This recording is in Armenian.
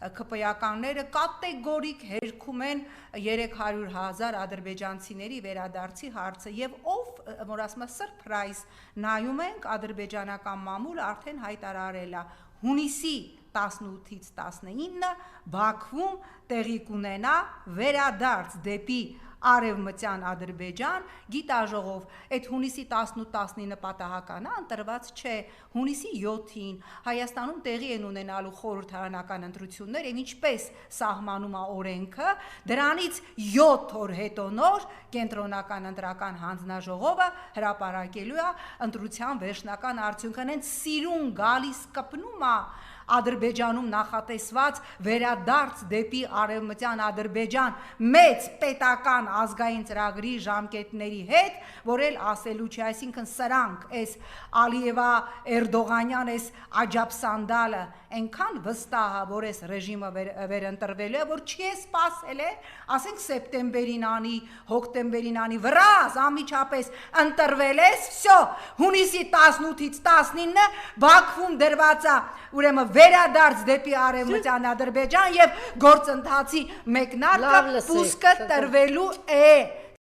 ԿՊ-ականները կատեգորիկ հերքում են 300,000 ադրբեջանցիների վերադարձի հարցը եւ ով որ ասում է սրփրայզ նայում ենք ադրբեջանական մամուլը արդեն հայտարարել է հունիսի 18-ից 19 Բաքվում տեղի կունենա վերադարձ դեպի Արևմտյան Ադրբեջան գիտաժողով այդ հունիսի 18-19 պատահական է ընտրված չէ հունիսի 7-ին Հայաստանում տեղի են ունենալու խորհրդարանական ընտրություններ եւ ինչպես սահմանում է օրենքը դրանից 7 օր հետո նոր կենտրոնական ընտրական հանձնաժողովը հրապարակելու է ընտրության վերջնական արդյունքն են սիրուն գալիս կպնում է Ադրբեջանում նախատեսված վերադարձ դեպի Արևմտյան Ադրբեջան մեծ պետական ազգային ծրագրի ժամկետների հետ, որ էլ ասելու չի, այսինքն սրանք այս Ալիևա Էրդողանյան այս աջաբսանդալը այնքան վստահ է, որ այս ռեժիմը վերընտրվելու է, որ չի սпасել է, ասենք սեպտեմբերին անի, հոկտեմբերին անի, վրազ անմիջապես ընտրվել ես, всё, հունիսի 18-ից 19 Բաքվում դրված է, ուրեմն վերադարձ դեպի Արևմտյան Ադրբեջան եւ գործընթացի մեկնարկը պուսկը տրվելու է